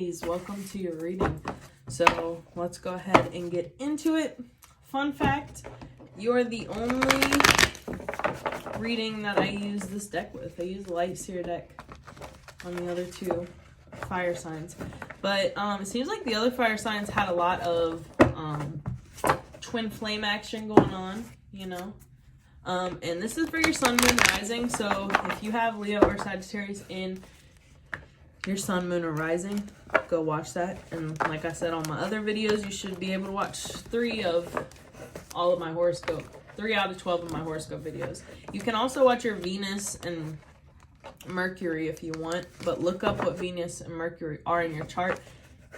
Aries, welcome to your reading. So let's go ahead and get into it. Fun fact, you're the only reading that I use this deck with. I use the Light Seer deck on the other two fire signs. But it seems like the other fire signs had a lot of twin flame action going on, you know. And this is for your sun, moon, rising. So if you have Leo or Sagittarius in your sun, moon, or rising, go watch that. And like I said on my other videos, you should be able to watch 3 of all of my horoscope, 3 out of 12 of my horoscope videos. You can also watch your Venus and Mercury if you want, but look up what Venus and Mercury are in your chart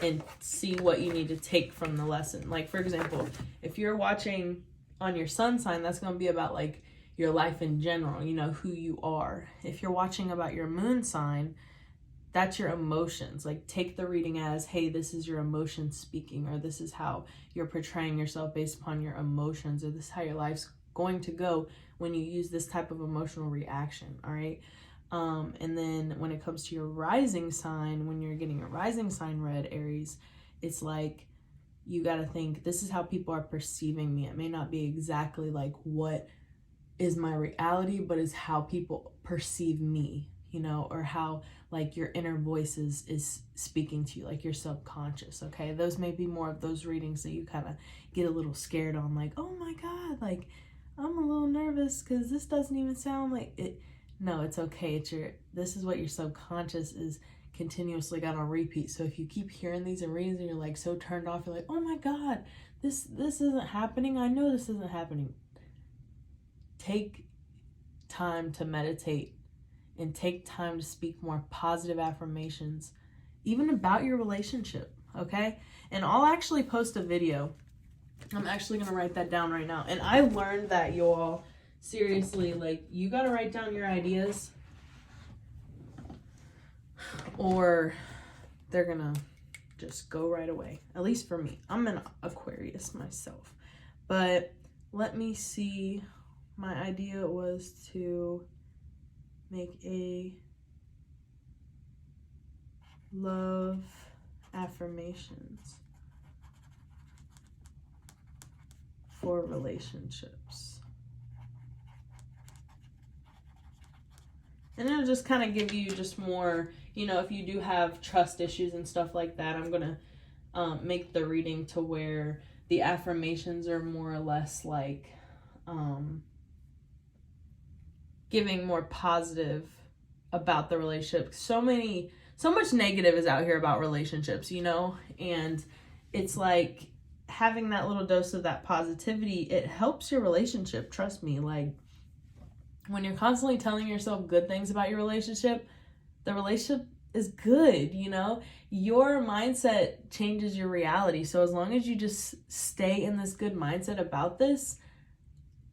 and see what you need to take from the lesson. Like, for example, if you're watching on your sun sign, that's going to be about like your life in general, you know, who you are. If you're watching about your moon sign, that's your emotions. Like, take the reading as, hey, this is your emotions speaking, or this is how you're portraying yourself based upon your emotions, or this is how your life's going to go when you use this type of emotional reaction. All right. And then when it comes to your rising sign, when you're getting a rising sign read, Aries, it's like, you got to think, this is how people are perceiving me. It may not be exactly like what is my reality, but it's how people perceive me, you know, or how like your inner voice is speaking to you, like your subconscious. Okay. Those may be more of those readings that you kind of get a little scared on, like, oh my God, like I'm a little nervous because this doesn't even sound like it. No, it's okay. This is what your subconscious is continuously got on repeat. So if you keep hearing these and readings and you're like so turned off, you're like, oh my God, this isn't happening. I know this isn't happening. Take time to meditate and take time to speak more positive affirmations, even about your relationship. Okay. And I'll actually post a video. I'm actually going to write that down right now. And I learned that, you all, seriously, like, you got to write down your ideas or they're gonna just go right away. At least for me. I'm an Aquarius myself. But let me see. My idea was to make a love affirmations for relationships. And it'll just kind of give you just more, you know, if you do have trust issues and stuff like that, I'm going to make the reading to where the affirmations are more or less like giving more positive about the relationship. So much negative is out here about relationships, you know, and it's like having that little dose of that positivity, it helps your relationship. Trust me, like, when you're constantly telling yourself good things about your relationship, the relationship is good, you know? Your mindset changes your reality. So as long as you just stay in this good mindset about this,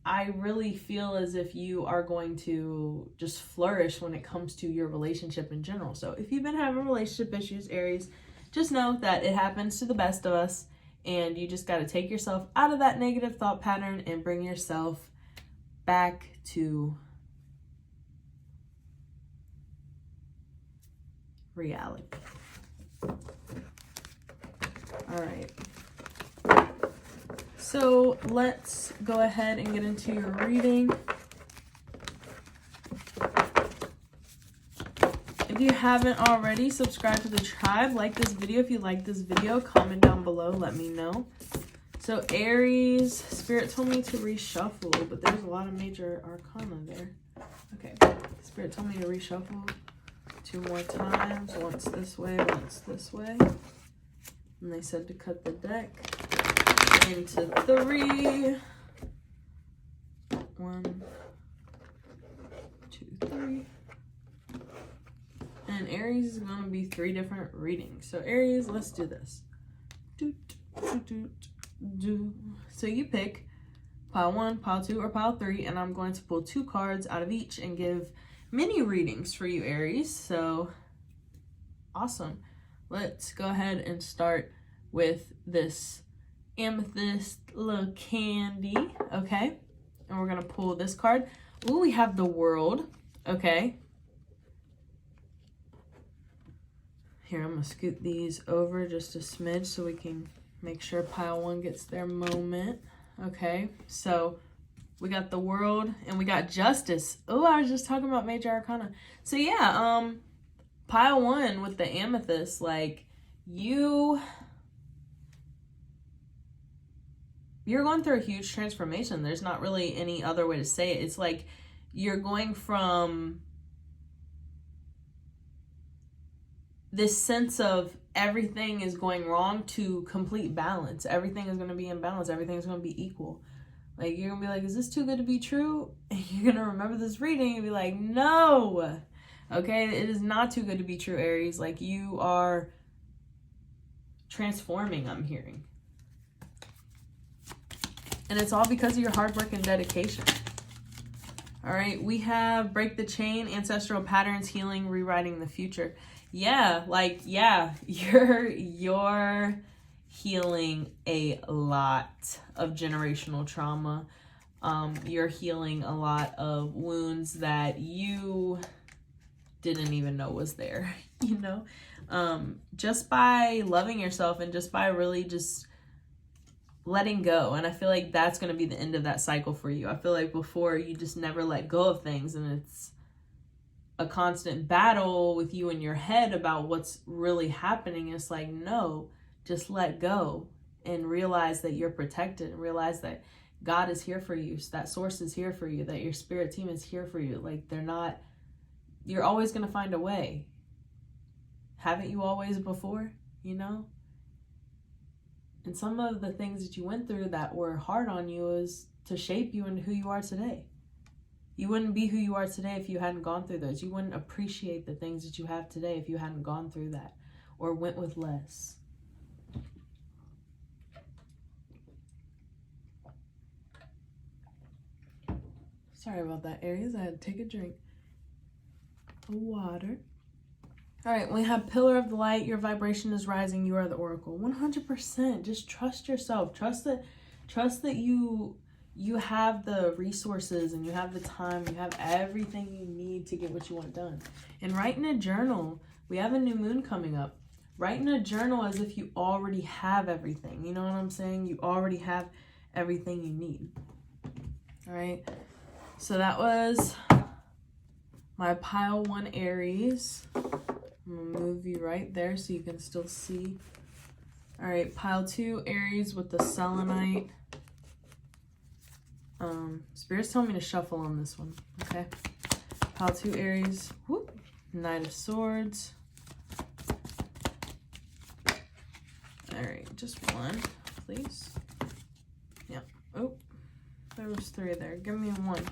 I really feel as if you are going to just flourish when it comes to your relationship in general. So if you've been having relationship issues, Aries, just know that it happens to the best of us, and you just got to take yourself out of that negative thought pattern and bring yourself back to reality. All right. So let's go ahead and get into your reading. If you haven't already, subscribe to the tribe. Like this video if you like this video. Comment down below. Let me know. So Aries, Spirit told me to reshuffle, but there's a lot of major arcana there. Okay. Spirit told me to reshuffle 2 more times. Once this way, once this way. And they said to cut the deck into 3. 1, 2, 3. And Aries is going to be 3 different readings. So Aries, let's do this. So you pick pile 1, pile 2, or pile 3, and I'm going to pull 2 cards out of each and give mini readings for you, Aries. So awesome. Let's go ahead and start with this amethyst little candy. Okay. And we're going to pull this card. Ooh, we have the World. Okay. Here, I'm going to scoot these over just a smidge so we can make sure pile 1 gets their moment. Okay, so we got the World and we got Justice. Oh, I was just talking about Major Arcana. So yeah, pile 1 with the Amethyst, like you're going through a huge transformation. There's not really any other way to say it. It's like you're going from this sense of everything is going wrong to complete balance. Everything is going to be in balance. Everything's going to be equal. Like, you're going to be like, is this too good to be true? And you're going to remember this reading and be like, no. Okay, it is not too good to be true, Aries. Like, you are transforming, I'm hearing. And it's all because of your hard work and dedication. All right, we have Break the Chain, Ancestral Patterns, Healing, Rewriting the Future. Yeah, like, yeah, you're healing a lot of generational trauma. You're healing a lot of wounds that you didn't even know was there, you know? Just by loving yourself and just by really just letting go. And I feel like that's going to be the end of that cycle for you. I feel like before you just never let go of things, and it's a constant battle with you in your head about what's really happening. It's like, no, just let go and realize that you're protected, and realize that God is here for you, that source is here for you, that your spirit team is here for you. Like, you're always going to find a way. Haven't you always before, you know? And some of the things that you went through that were hard on you is to shape you into who you are today. You wouldn't be who you are today if you hadn't gone through those. You wouldn't appreciate the things that you have today if you hadn't gone through that or went with less. Sorry about that, Aries. I had to take a drink of water. All right, we have Pillar of the Light. Your vibration is rising. You are the Oracle. 100%. Just trust yourself. Trust that you have the resources and you have the time. You have everything you need to get what you want done. And write in a journal. We have a new moon coming up. Write in a journal as if you already have everything. You know what I'm saying? You already have everything you need. All right. So that was my pile 1 Aries. I'm going to move you right there so you can still see. All right, pile 2 Aries with the Selenite. Spirit's telling me to shuffle on this one, okay? Pile 2 Aries. Whoop. Knight of Swords. All right, just one, please. Yeah. Oh, there was 3 there. Give me 1.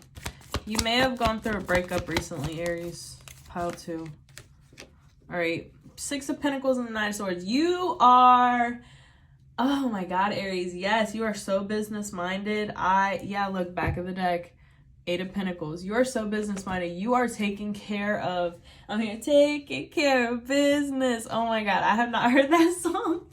You may have gone through a breakup recently, Aries. Pile 2. All right, 6 of Pentacles and the Knight of Swords. You are, oh my God, Aries. Yes, you are so business-minded. Look, back of the deck, 8 of Pentacles. You are so business-minded. You are taking care of, I'm here, taking care of business. Oh my God, I have not heard that song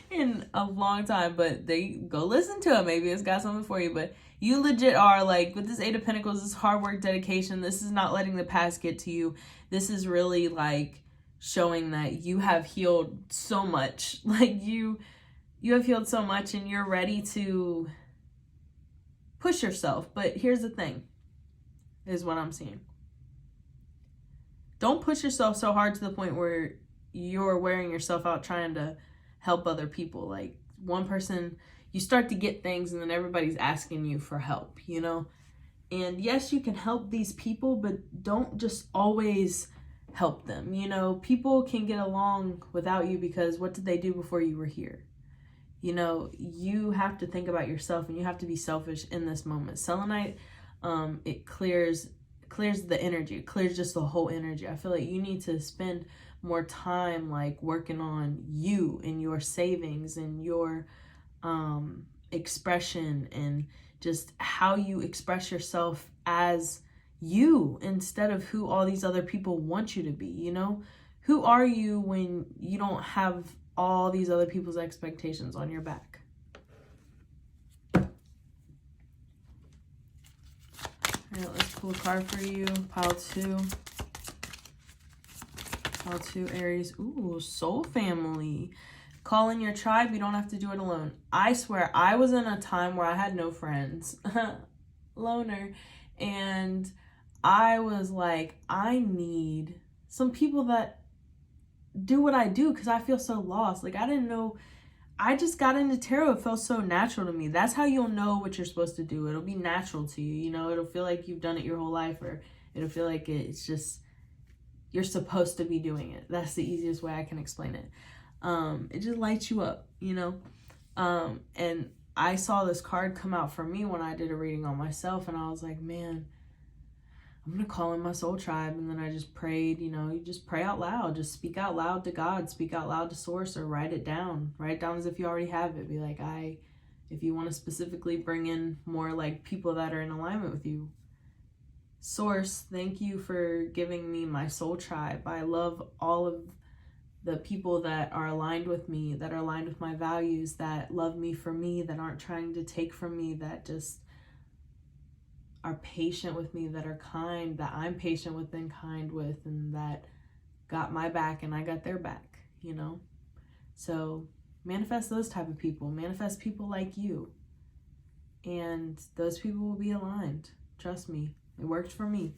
in a long time, but go listen to it. Maybe it's got something for you, but you legit are, like, with this 8 of Pentacles, this hard work, dedication. This is not letting the past get to you. This is really, like, showing that you have healed so much. Like, you have healed so much and you're ready to push yourself. But here's the thing, is what I'm seeing. Don't push yourself so hard to the point where you're wearing yourself out trying to help other people. Like, one person, you start to get things and then everybody's asking you for help, you know? And yes, you can help these people, but don't just always help them. You know, people can get along without you because what did they do before you were here? You know, you have to think about yourself and you have to be selfish in this moment. Selenite, it clears the energy. It clears just the whole energy. I feel like you need to spend more time, like, working on you and your savings and your expression and just how you express yourself as you instead of who all these other people want you to be. You know, who are you when you don't have all these other people's expectations on your back? All right, let's pull a card for you. Pile 2. Pile 2 Aries. Ooh, soul family. Call in your tribe. You don't have to do it alone. I swear, I was in a time where I had no friends. Loner. And I was like, I need some people that do what I do because I feel so lost. Like, I didn't know. I just got into tarot. It felt so natural to me. That's how you'll know what you're supposed to do. It'll be natural to you. You know, it'll feel like you've done it your whole life, or it'll feel like it's just, you're supposed to be doing it. That's the easiest way I can explain it. It just lights you up, you know? And I saw this card come out for me when I did a reading on myself, and I was like, man, I'm going to call in my soul tribe. And then I just prayed, you know, you just pray out loud. Just speak out loud to God. Speak out loud to source, or write it down. Write it down as if you already have it. Be like, if you want to specifically bring in more like people that are in alignment with you. Source, thank you for giving me my soul tribe. I love all of the people that are aligned with me, that are aligned with my values, that love me for me, that aren't trying to take from me, that just are patient with me, that are kind, that I'm patient with and kind with, and that got my back and I got their back, you know? So manifest those type of people. Manifest people like you. And those people will be aligned. Trust me. It worked for me.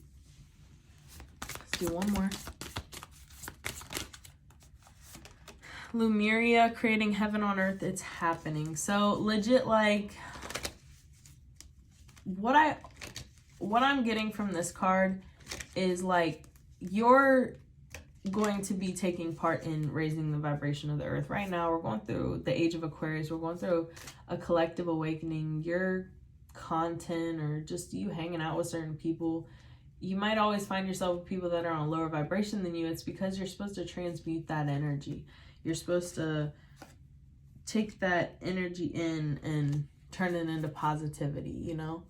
Let's do one more. Lemuria, creating heaven on earth. It's happening. So legit, like, what I'm getting from this card is like, you're going to be taking part in raising the vibration of the earth. Right now, we're going through the age of Aquarius. We're going through a collective awakening. Your content, or just you hanging out with certain people, you might always find yourself with people that are on a lower vibration than you. It's because you're supposed to transmute that energy. You're supposed to take that energy in and turn it into positivity, you know?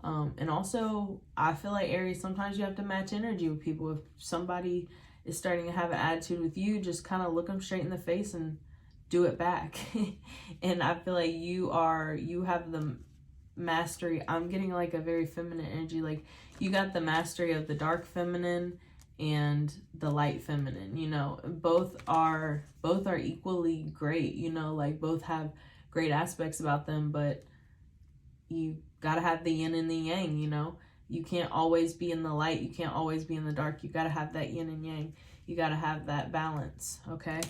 And also, I feel like Aries, sometimes you have to match energy with people. If somebody is starting to have an attitude with you, just kind of look them straight in the face and do it back. And I feel like you have the mastery. I'm getting like a very feminine energy. Like, you got the mastery of the dark feminine and the light feminine, you know. Both are equally great, you know, like both have great aspects about them, but you gotta have the yin and the yang, you know. You can't always be in the light, you can't always be in the dark. You gotta have that yin and yang. You gotta have that balance, okay?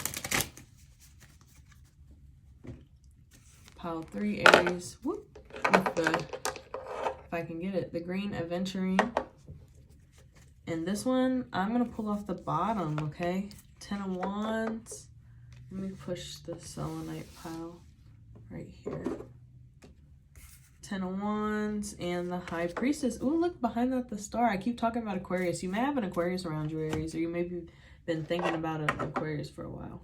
Pile 3 Aries. Whoop. With the, if I can get it, the green aventurine. And this one, I'm gonna pull off the bottom, okay? 10 of Wands. Let me push the selenite pile right here. 10 of Wands and the High Priestess. Ooh, look behind that, the star. I keep talking about Aquarius. You may have an Aquarius around you, Aries, or you maybe been thinking about an Aquarius for a while.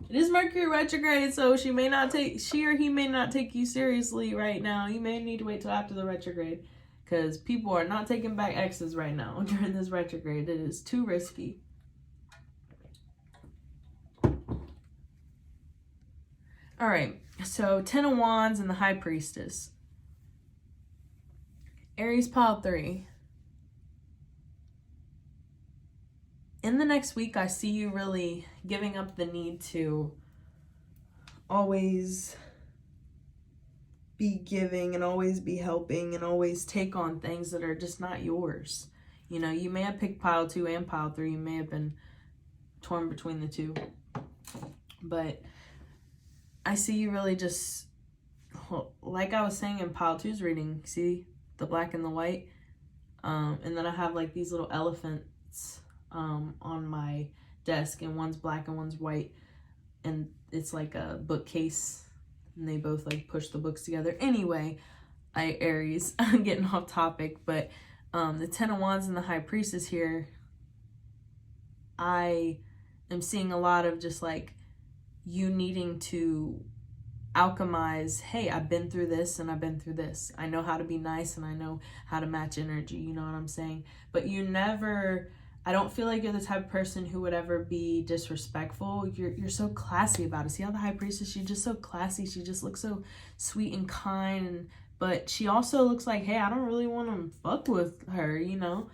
It is Mercury retrograde, so she or he may not take you seriously right now. You may need to wait till after the retrograde, because people are not taking back exes right now during this retrograde. It is too risky. All right, so 10 of Wands and the High Priestess. Aries Pile 3. In the next week, I see you really giving up the need to always be giving and always be helping and always take on things that are just not yours. You know, you may have picked Pile 2 and Pile 3. You may have been torn between the two. But I see you really just, like I was saying in Pile 2's reading, see the black and the white? And then I have like these little elephants on my desk, and one's black and one's white, and it's like a bookcase, and they both like push the books together. Anyway, Aries, I'm getting off topic, but the 10 of Wands and the High Priestess here, I am seeing a lot of just like you needing to alchemize, hey, I've been through this and I've been through this. I know how to be nice and I know how to match energy, you know what I'm saying? But I don't feel like you're the type of person who would ever be disrespectful. You're so classy about it. See how the High Priestess, she's just so classy. She just looks so sweet and kind. But she also looks like, hey, I don't really want to fuck with her, you know?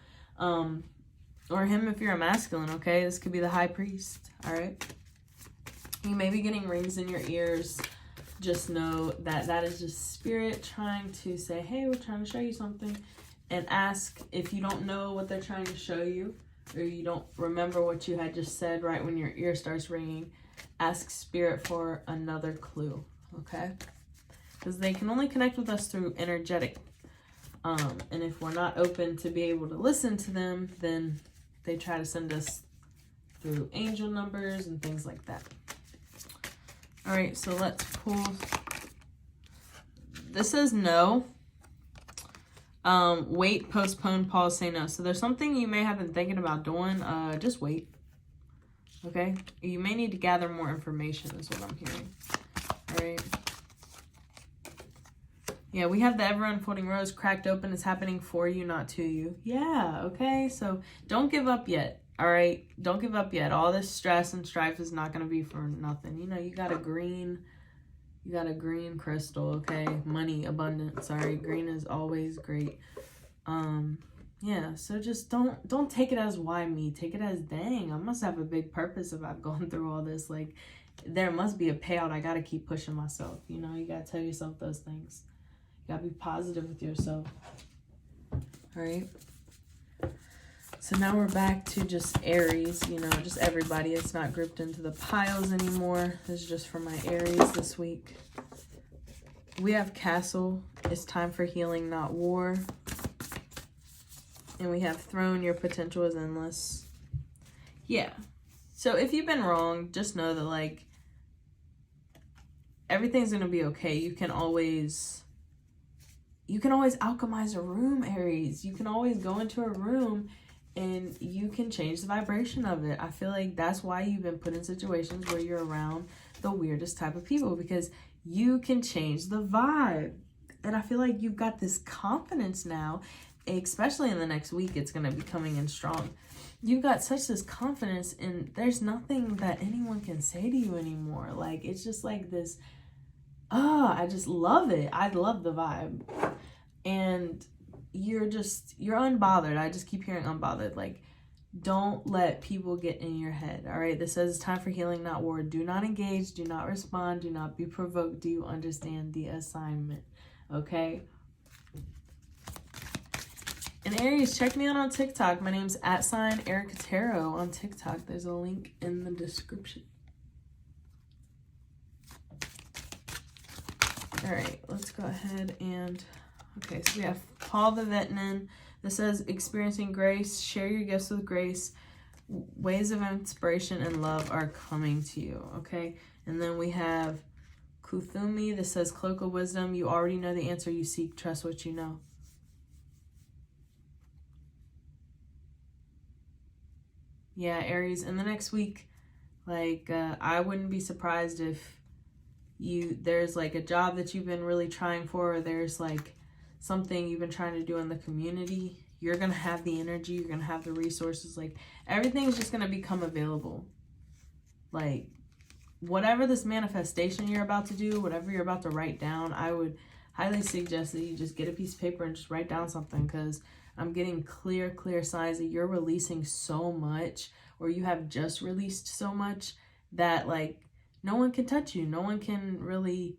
Or him if you're a masculine, okay? This could be the high priest, all right? You may be getting rings in your ears. Just know that that is just spirit trying to say, hey, we're trying to show you something. And ask if you don't know what they're trying to show you, or you don't remember what you had just said right when your ear starts ringing, ask spirit for another clue, okay? Because they can only connect with us through energetic. And if we're not open to be able to listen to them, then they try to send us through angel numbers and things like that. All right, so let's pull. This says no. Wait, postpone, pause, say no. So there's something you may have been thinking about doing. Just wait. Okay? You may need to gather more information is what I'm hearing. All right. Yeah, we have the ever unfolding rose cracked open. It's happening for you, not to you. Yeah, okay? So don't give up yet. All right? Don't give up yet. All this stress and strife is not going to be for nothing. You know, you got a green crystal, okay? Money, abundance. Sorry, green is always great. Yeah, so just don't take it as why me. Take it as, dang, I must have a big purpose if I've gone through all this. Like, there must be a payout. I got to keep pushing myself. You know, you got to tell yourself those things. You got to be positive with yourself. All right? So now we're back to just Aries, you know, just everybody. It's not grouped into the piles anymore. This is just for my Aries this week. We have Castle. It's time for healing, not war. And we have Throne. Your potential is endless. Yeah. So if you've been wrong, just know that, like, everything's going to be okay. You can always alchemize a room, Aries. You can always go into a room and you can change the vibration of it. I feel like that's why you've been put in situations where you're around the weirdest type of people, because you can change the vibe. And I feel like you've got this confidence now, especially in the next week. It's going to be coming in strong. You've got such this confidence, and there's nothing that anyone can say to you anymore. Like, it's just like this, I just love it. I love the vibe. And you're unbothered. I just keep hearing unbothered. Like, don't let people get in your head. All right. This says it's time for healing, not war. Do not engage. Do not respond. Do not be provoked. Do you understand the assignment? Okay. And Aries, check me out on TikTok. My name's @Erica Tarot on TikTok. There's a link in the description. All right, let's go ahead and, okay, so we have Paul the Vetanen. This says experiencing grace, share your gifts with grace. Ways of inspiration and love are coming to you, okay? And then we have Kuthumi. This says cloak of wisdom. You already know the answer you seek. Trust what you know. Yeah, Aries, in the next week, like, I wouldn't be surprised if there's like a job that you've been really trying for, or there's like something you've been trying to do in the community. You're going to have the energy. You're going to have the resources. Like, everything's just going to become available. Like, whatever this manifestation you're about to do, whatever you're about to write down, I would highly suggest that you just get a piece of paper and just write down something, because I'm getting clear signs that you're releasing so much, or you have just released so much that, like, no one can touch you. No one can really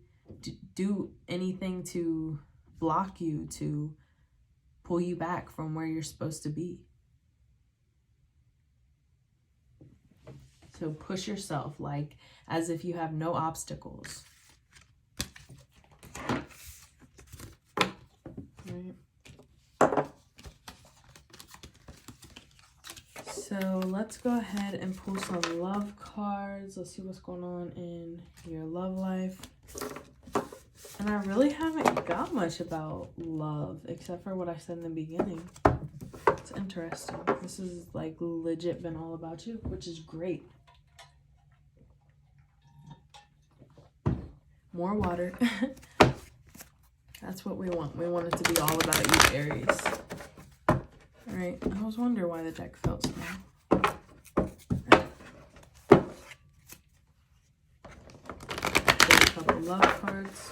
do anything to block you, to pull you back from where you're supposed to be. So push yourself, like, as if you have no obstacles. Right. So let's go ahead and pull some love cards. Let's see what's going on in your love life. And I really haven't got much about love, except for what I said in the beginning. It's interesting. This is like legit been all about you, which is great. More water. That's what we want. We want it to be all about you, Aries. All right. I was wondering why the deck felt small. Right. There's a couple love cards.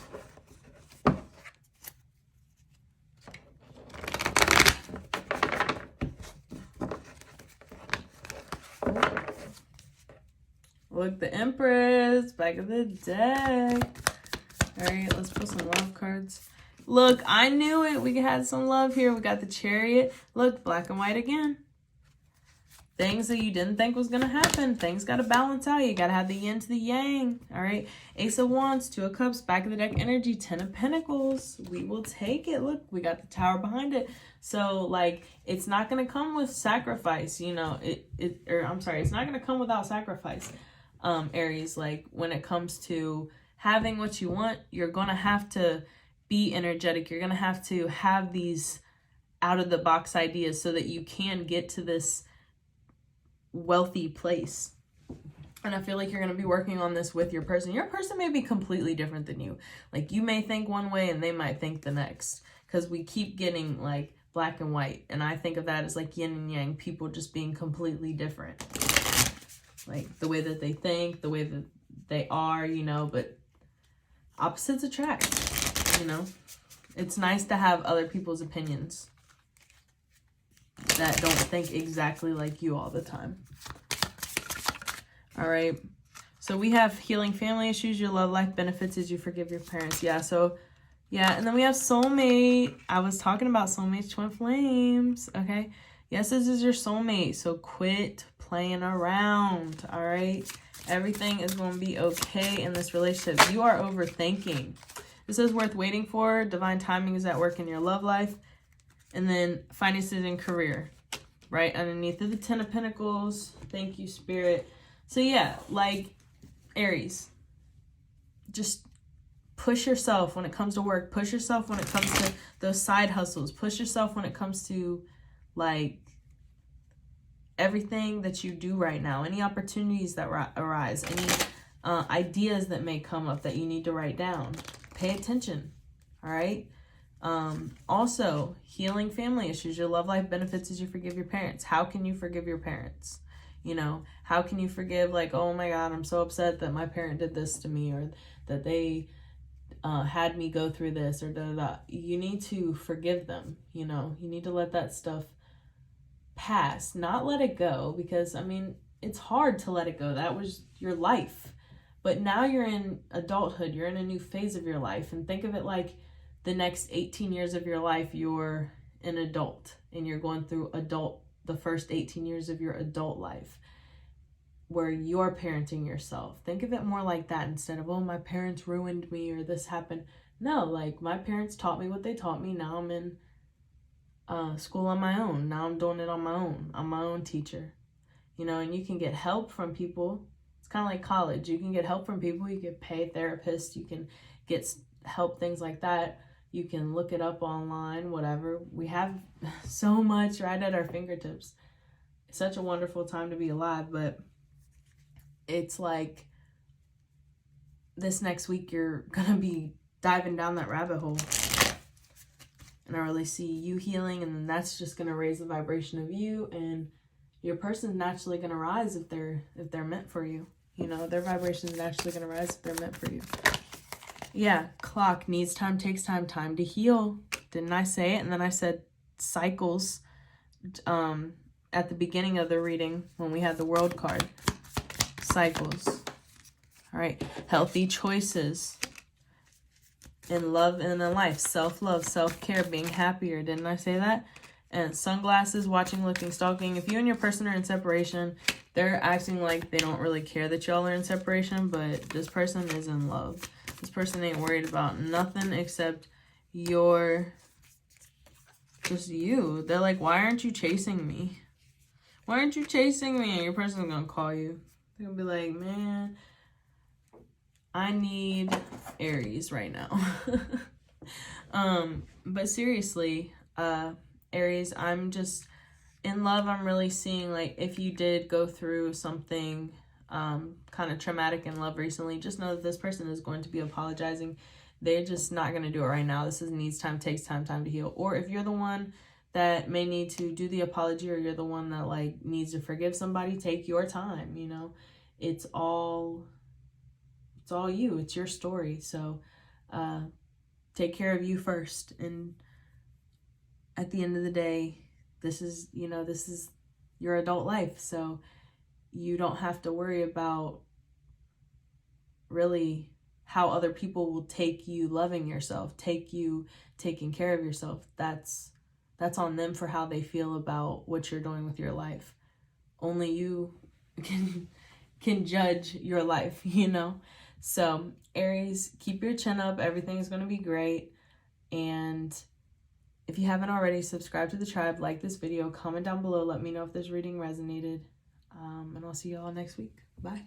Look, the Empress, back of the deck. All right, let's pull some love cards. Look, I knew it. We had some love here. We got the Chariot. Look, black and white again. Things that you didn't think was going to happen. Things got to balance out. You got to have the yin to the yang. All right. Ace of Wands, Two of Cups, back of the deck energy, Ten of Pentacles. We will take it. Look, we got the Tower behind it. So, like, it's not going to come with sacrifice, you know. It's not going to come without sacrifice, Aries. Like, when it comes to having what you want, you're going to have to be energetic. You're going to have these out-of-the-box ideas so that you can get to this wealthy place. And I feel like you're going to be working on this with your person. Your person may be completely different than you. Like, you may think one way and they might think the next, because we keep getting like black and white, and I think of that as like yin and yang, people just being completely different, like the way that they think, the way that they are, you know. But opposites attract, you know. It's nice to have other people's opinions that don't think exactly like you all the time. All right. So we have healing family issues. Your love life benefits as you forgive your parents. Yeah. So, yeah. And then we have soulmate. I was talking about soulmates, twin flames. Okay. Yes, this is your soulmate. So quit playing around. All right. Everything is going to be okay in this relationship. You are overthinking. This is worth waiting for. Divine timing is at work in your love life. And then finances and career, right underneath of the Ten of Pentacles. Thank you, Spirit. So yeah, like, Aries, just push yourself when it comes to work. Push yourself when it comes to those side hustles. Push yourself when it comes to, like, everything that you do right now. Any opportunities that arise. Any ideas that may come up that you need to write down. Pay attention, all right? Also, healing family issues. Your love life benefits as you forgive your parents. How can you forgive your parents? You know, how can you forgive, like, oh my God, I'm so upset that my parent did this to me, or that they had me go through this, or da-da-da. You need to forgive them, you know. You need to let that stuff pass, not let it go, because, I mean, it's hard to let it go. That was your life. But now you're in adulthood. You're in a new phase of your life. And think of it like the next 18 years of your life, you're an adult. And you're going through the first 18 years of your adult life, where you're parenting yourself. Think of it more like that, instead of, oh, my parents ruined me, or this happened. No, like, my parents taught me what they taught me. Now I'm in school on my own. Now I'm doing it on my own. I'm my own teacher. You know, and you can get help from people. It's kind of like college. You can get help from people. You can pay therapists. You can get help, things like that. You can look it up online, whatever. We have so much right at our fingertips. It's such a wonderful time to be alive, but it's like this next week you're going to be diving down that rabbit hole. And I really see you healing, and then that's just going to raise the vibration of you, and your person's naturally going to rise if they're meant for you. You know, their vibration's naturally going to rise if they're meant for you. Yeah, clock needs time, takes time to heal. Didn't I say it? And then I said cycles at the beginning of the reading when we had the world card. Cycles. All right, healthy choices in love and in life. Self-love, self-care, being happier. Didn't I say that? And sunglasses, watching, looking, stalking. If you and your person are in separation, they're acting like they don't really care that y'all are in separation, but this person is in love. This person ain't worried about nothing except just you. They're like, why aren't you chasing me? Why aren't you chasing me? And your person's gonna call you. They're gonna be like, man, I need Aries right now. But seriously, Aries, I'm just in love. I'm really seeing, like, if you did go through something kind of traumatic in love recently, just know that this person is going to be apologizing. They're just not going to do it right now. This needs time, takes time to heal. Or if you're the one that may need to do the apology, or you're the one that, like, needs to forgive somebody, take your time, you know. It's all you. It's your story. So take care of you first. And at the end of the day, this is your adult life. So you don't have to worry about really how other people will take you loving yourself, take you taking care of yourself. That's on them for how they feel about what you're doing with your life. Only you can judge your life, you know? So Aries, keep your chin up. Everything is going to be great. And if you haven't already, subscribe to the tribe, like this video, comment down below, let me know if this reading resonated. And I'll see you all next week. Bye.